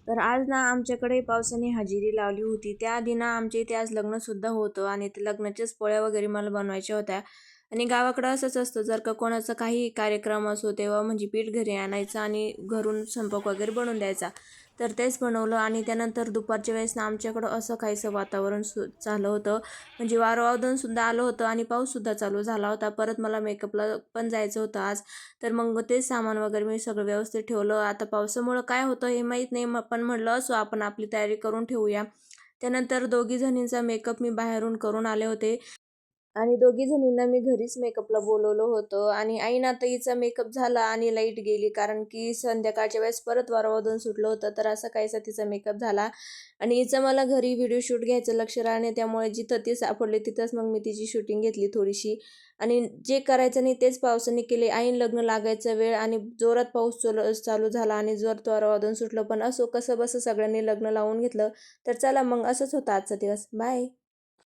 तर आज ना आमच्याकडे पावसाने हजेरी लावली होती. त्याआधी ना आमच्या इथे आज लग्नसुद्धा होतं आणि ते लग्नाच्याच पोळ्या वगैरे मला बनवायच्या होत्या. आणि गावाकडं असंच असतं, जर का कोणाचा काही कार्यक्रम असो तेव्हा म्हणजे पीठ घरी आणायचं आणि घरून स्वयंपाक वगैरे बनवून द्यायचा. तर तेच बनवलं आणि त्यानंतर दुपारच्या वेळेस ना आमच्याकडं असं काहीसं वातावरण झालं होतं. म्हणजे वादळसुद्धा आलं होतं आणि पाऊससुद्धा चालू झाला होता. परत मला मेकअपला पण जायचं होतं आज. तर मग ते सामान वगैरे मी सगळं व्यवस्थित ठेवलं. आता पावसामुळं काय होतं हे माहीत नाही, पण म्हटलं असो आपण आपली तयारी करून ठेवूया. त्यानंतर दोघी जणींचा मेकअप मी बाहेरून करून आले होते आणि दोघी जणींना मी घरीच मेकअपला बोलवलं होतं आणि ऐनाताईचा मेकअप झाला आणि लाईट गेली, कारण की संध्याकाळच्या वेळेस परत वारं सुटलं होतं. तर असा काहीसा तिचा मेकअप झाला आणि हिचं मला घरी व्हिडिओ शूट घ्यायचं लक्ष राहणे, त्यामुळे जिथं ती सापडली तिथंच मग मी तिची शूटिंग घेतली थोडीशी. आणि जे करायचं नाही तेच पावसाने केले. ऐन लग्न लागायचा वेळ आणि जोरात पाऊस चालू झाला आणि जोरात वारं सुटलं. पण असो कसं बसं सगळ्यांनी लग्न लावून घेतलं. तर चला मग असंच होतं आजचा दिवस. बाय.